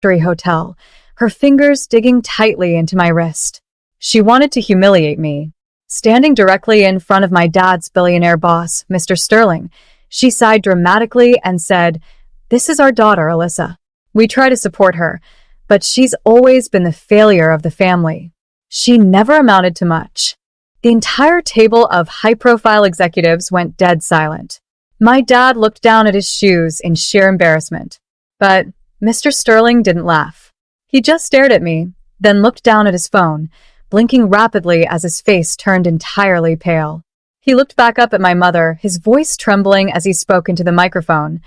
luxury hotel, her fingers digging tightly into my wrist. She wanted to humiliate me. Standing directly in front of my dad's billionaire boss, Mr. Sterling, she sighed dramatically and said, "This is our daughter, Alyssa. We try to support her, but she's always been the failure of the family. She never amounted to much." The entire table of high-profile executives went dead silent. My dad looked down at his shoes in sheer embarrassment. But Mr. Sterling didn't laugh. He just stared at me, then looked down at his phone, blinking rapidly as his face turned entirely pale. He looked back up at my mother, his voice trembling as he spoke into the microphone.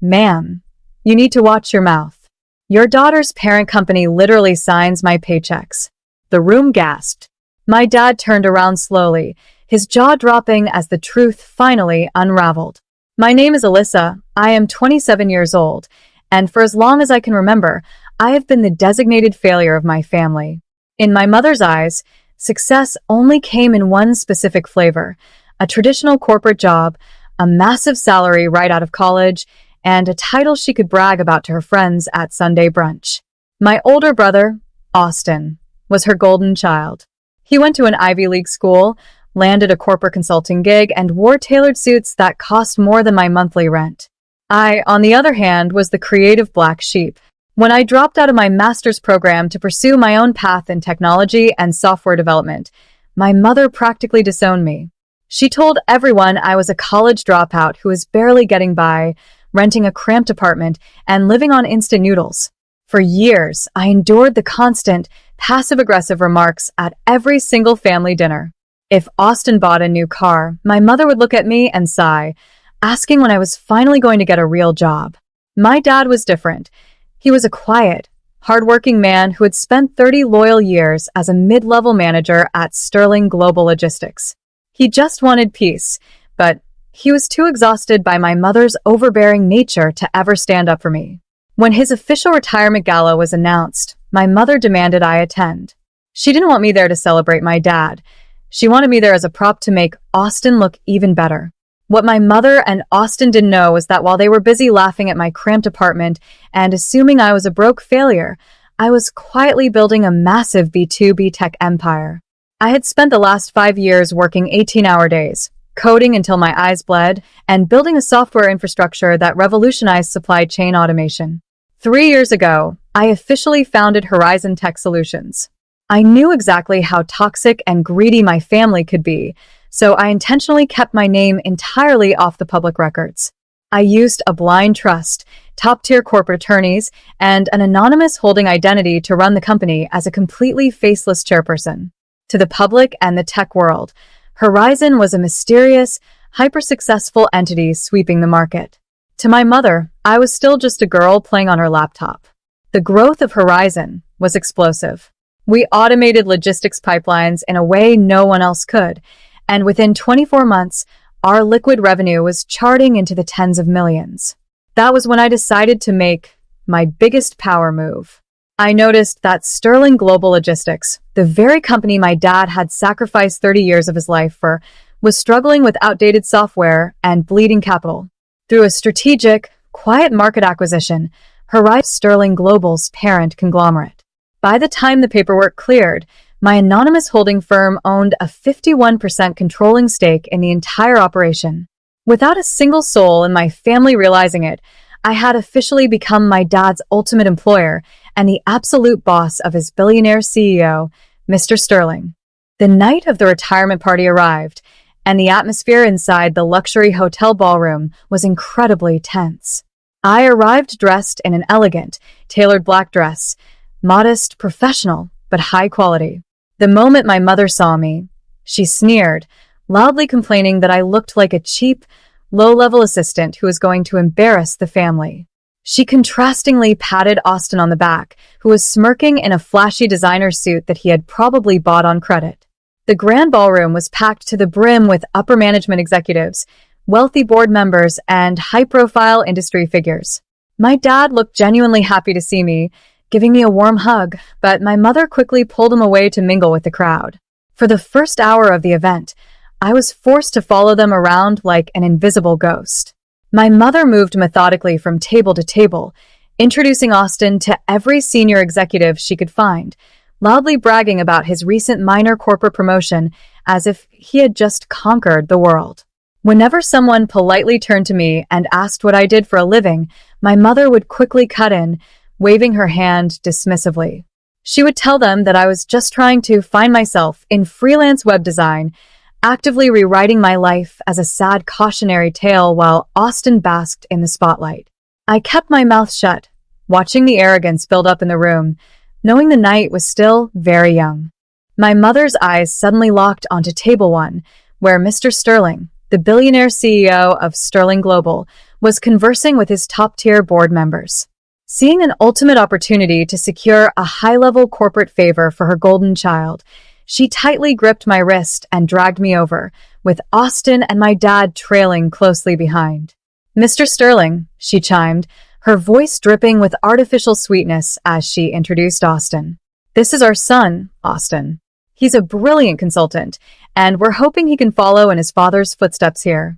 "Ma'am, you need to watch your mouth. Your daughter's parent company literally signs my paychecks." The room gasped. My dad turned around slowly, his jaw dropping as the truth finally unraveled. "My name is Alyssa. I am 27 years old, and for as long as I can remember, I have been the designated failure of my family. In my mother's eyes, success only came in one specific flavor: a traditional corporate job, a massive salary right out of college, and a title she could brag about to her friends at Sunday brunch. My older brother, Austin, was her golden child. He went to an Ivy League school, landed a corporate consulting gig, and wore tailored suits that cost more than my monthly rent. I, on the other hand, was the creative black sheep. When I dropped out of my master's program to pursue my own path in technology and software development, my mother practically disowned me. She told everyone I was a college dropout who was barely getting by, renting a cramped apartment, and living on instant noodles. For years, I endured the constant, passive-aggressive remarks at every single family dinner. If Austin bought a new car, my mother would look at me and sigh, asking when I was finally going to get a real job. My dad was different. He was a quiet, hardworking man who had spent 30 loyal years as a mid-level manager at Sterling Global Logistics. He just wanted peace, but he was too exhausted by my mother's overbearing nature to ever stand up for me. When his official retirement gala was announced, my mother demanded I attend. She didn't want me there to celebrate my dad. She wanted me there as a prop to make Austin look even better. What my mother and Austin didn't know was that while they were busy laughing at my cramped apartment and assuming I was a broke failure, I was quietly building a massive B2B tech empire. I had spent the last 5 years working 18-hour days, coding until my eyes bled, and building a software infrastructure that revolutionized supply chain automation. 3 years ago, I officially founded Horizon Tech Solutions. I knew exactly how toxic and greedy my family could be, so I intentionally kept my name entirely off the public records. I used a blind trust, top-tier corporate attorneys, and an anonymous holding identity to run the company as a completely faceless chairperson. To the public and the tech world, Horizon was a mysterious, hyper-successful entity sweeping the market. To my mother, I was still just a girl playing on her laptop. The growth of Horizon was explosive. We automated logistics pipelines in a way no one else could, and within 24 months, our liquid revenue was charting into the tens of millions. That was when I decided to make my biggest power move. I noticed that Sterling Global Logistics, the very company my dad had sacrificed 30 years of his life for, was struggling with outdated software and bleeding capital. Through a strategic, quiet market acquisition, Horizon Sterling Global's parent conglomerate. By the time the paperwork cleared, my anonymous holding firm owned a 51% controlling stake in the entire operation. Without a single soul in my family realizing it, I had officially become my dad's ultimate employer and the absolute boss of his billionaire CEO, Mr. Sterling. The night of the retirement party arrived, and the atmosphere inside the luxury hotel ballroom was incredibly tense. I arrived dressed in an elegant, tailored black dress, modest, professional, but high quality. The moment my mother saw me, she sneered, loudly complaining that I looked like a cheap, low-level assistant who was going to embarrass the family. She contrastingly patted Austin on the back, who was smirking in a flashy designer suit that he had probably bought on credit. The grand ballroom was packed to the brim with upper management executives, wealthy board members, and high-profile industry figures. My dad looked genuinely happy to see me, giving me a warm hug, but my mother quickly pulled him away to mingle with the crowd. For the first hour of the event, I was forced to follow them around like an invisible ghost. My mother moved methodically from table to table, introducing Austin to every senior executive she could find, loudly bragging about his recent minor corporate promotion as if he had just conquered the world. Whenever someone politely turned to me and asked what I did for a living, my mother would quickly cut in, waving her hand dismissively. She would tell them that I was just trying to find myself in freelance web design, actively rewriting my life as a sad cautionary tale while Austin basked in the spotlight. I kept my mouth shut, watching the arrogance build up in the room, knowing the night was still very young. My mother's eyes suddenly locked onto table one, where Mr. Sterling, the billionaire CEO of Sterling Global, was conversing with his top-tier board members. Seeing an ultimate opportunity to secure a high-level corporate favor for her golden child, she tightly gripped my wrist and dragged me over, with Austin and my dad trailing closely behind. "Mr. Sterling," she chimed, her voice dripping with artificial sweetness as she introduced Austin. "This is our son, Austin. He's a brilliant consultant, and we're hoping he can follow in his father's footsteps here."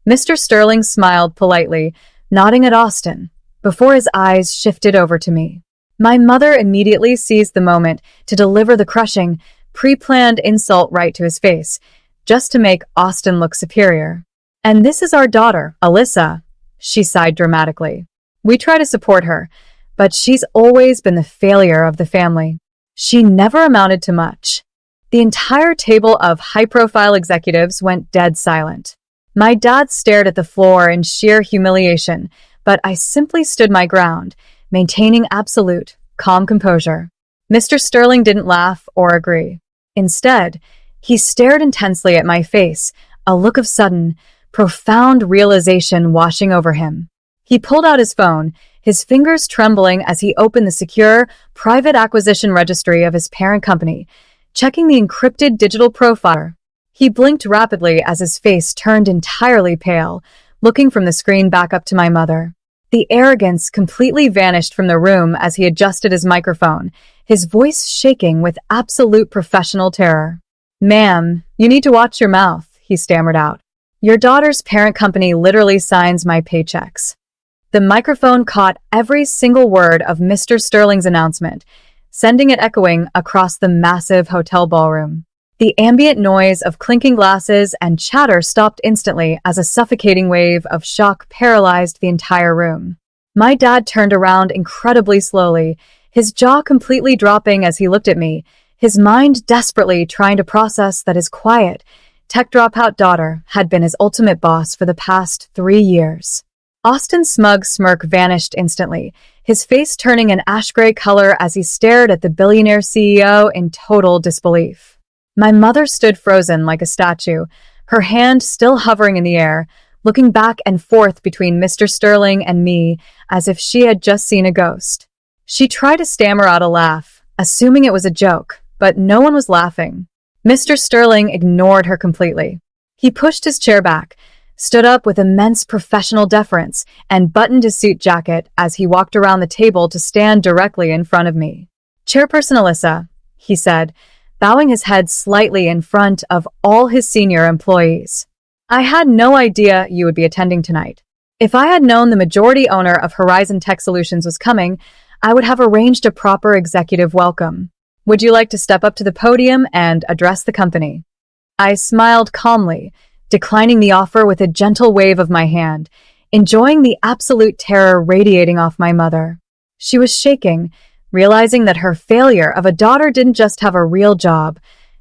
Mr. Sterling smiled politely, nodding at Austin, before his eyes shifted over to me. My mother immediately seized the moment to deliver the crushing, pre-planned insult right to his face, just to make Austin look superior. "And this is our daughter, Alyssa," she sighed dramatically. "We try to support her, but she's always been the failure of the family. She never amounted to much." The entire table of high-profile executives went dead silent. My dad stared at the floor in sheer humiliation, but I simply stood my ground, maintaining absolute, calm composure. Mr. Sterling didn't laugh or agree. Instead, he stared intensely at my face, a look of sudden, profound realization washing over him. He pulled out his phone, his fingers trembling as he opened the secure, private acquisition registry of his parent company, checking the encrypted digital profile. He blinked rapidly as his face turned entirely pale, looking from the screen back up to my mother. The arrogance completely vanished from the room as he adjusted his microphone, his voice shaking with absolute professional terror. "Ma'am, you need to watch your mouth," he stammered out. "Your daughter's parent company literally signs my paychecks." The microphone caught every single word of Mr. Sterling's announcement, sending it echoing across the massive hotel ballroom. The ambient noise of clinking glasses and chatter stopped instantly as a suffocating wave of shock paralyzed the entire room. My dad turned around incredibly slowly, his jaw completely dropping as he looked at me, his mind desperately trying to process that his quiet, tech dropout daughter had been his ultimate boss for the past 3 years. Austin's smug smirk vanished instantly, his face turning an ash-gray color as he stared at the billionaire CEO in total disbelief. My mother stood frozen like a statue, her hand still hovering in the air, looking back and forth between Mr. Sterling and me as if she had just seen a ghost. She tried to stammer out a laugh, assuming it was a joke, but no one was laughing. Mr. Sterling ignored her completely. He pushed his chair back, stood up with immense professional deference, and buttoned his suit jacket as he walked around the table to stand directly in front of me. "Chairperson Alyssa," he said, bowing his head slightly in front of all his senior employees. "I had no idea you would be attending tonight. If I had known the majority owner of Horizon Tech Solutions was coming, I would have arranged a proper executive welcome. Would you like to step up to the podium and address the company?" I smiled calmly, declining the offer with a gentle wave of my hand, enjoying the absolute terror radiating off my mother. She was shaking, realizing that her failure of a daughter didn't just have a real job.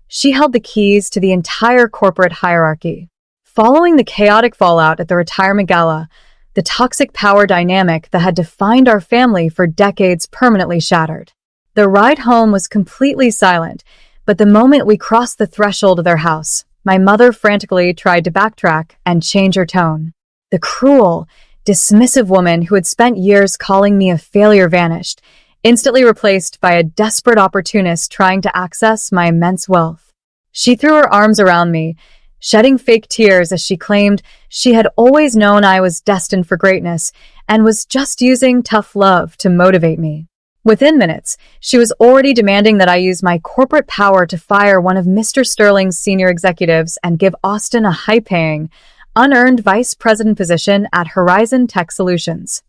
She held the keys to the entire corporate hierarchy. Following the chaotic fallout at the retirement gala, the toxic power dynamic that had defined our family for decades permanently shattered. The ride home was completely silent, but the moment we crossed the threshold of their house, my mother frantically tried to backtrack and change her tone. The cruel, dismissive woman who had spent years calling me a failure vanished, instantly replaced by a desperate opportunist trying to access my immense wealth. She threw her arms around me, shedding fake tears as she claimed she had always known I was destined for greatness and was just using tough love to motivate me. Within minutes, she was already demanding that I use my corporate power to fire one of Mr. Sterling's senior executives and give Austin a high-paying, unearned vice president position at Horizon Tech Solutions.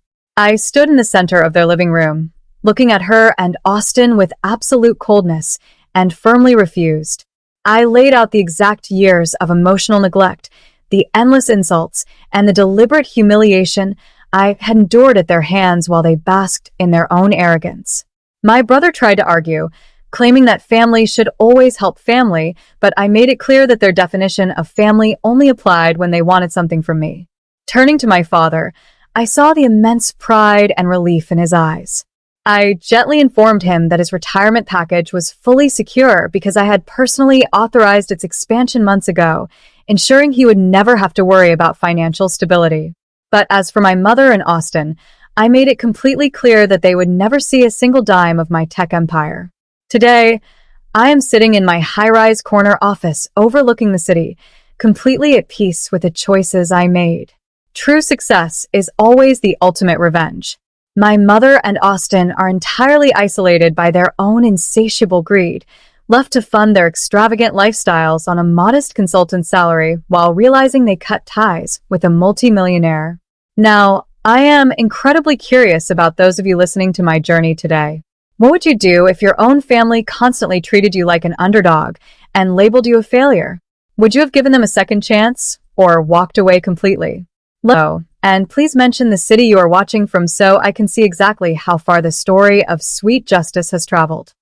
I stood in the center of their living room, looking at her and Austin with absolute coldness, and firmly refused. I laid out the exact years of emotional neglect, the endless insults, and the deliberate humiliation I had endured at their hands while they basked in their own arrogance. My brother tried to argue, claiming that family should always help family, but I made it clear that their definition of family only applied when they wanted something from me. Turning to my father, I saw the immense pride and relief in his eyes. I gently informed him that his retirement package was fully secure because I had personally authorized its expansion months ago, ensuring he would never have to worry about financial stability. But as for my mother and Austin, I made it completely clear that they would never see a single dime of my tech empire. Today, I am sitting in my high-rise corner office overlooking the city, completely at peace with the choices I made. True success is always the ultimate revenge. My mother and Austin are entirely isolated by their own insatiable greed, left to fund their extravagant lifestyles on a modest consultant salary while realizing they cut ties with a multimillionaire. Now, I am incredibly curious about those of you listening to my journey today. What would you do if your own family constantly treated you like an underdog and labeled you a failure? Would you have given them a second chance or walked away completely? Let me know, and please mention the city you are watching from so I can see exactly how far the story of sweet justice has traveled.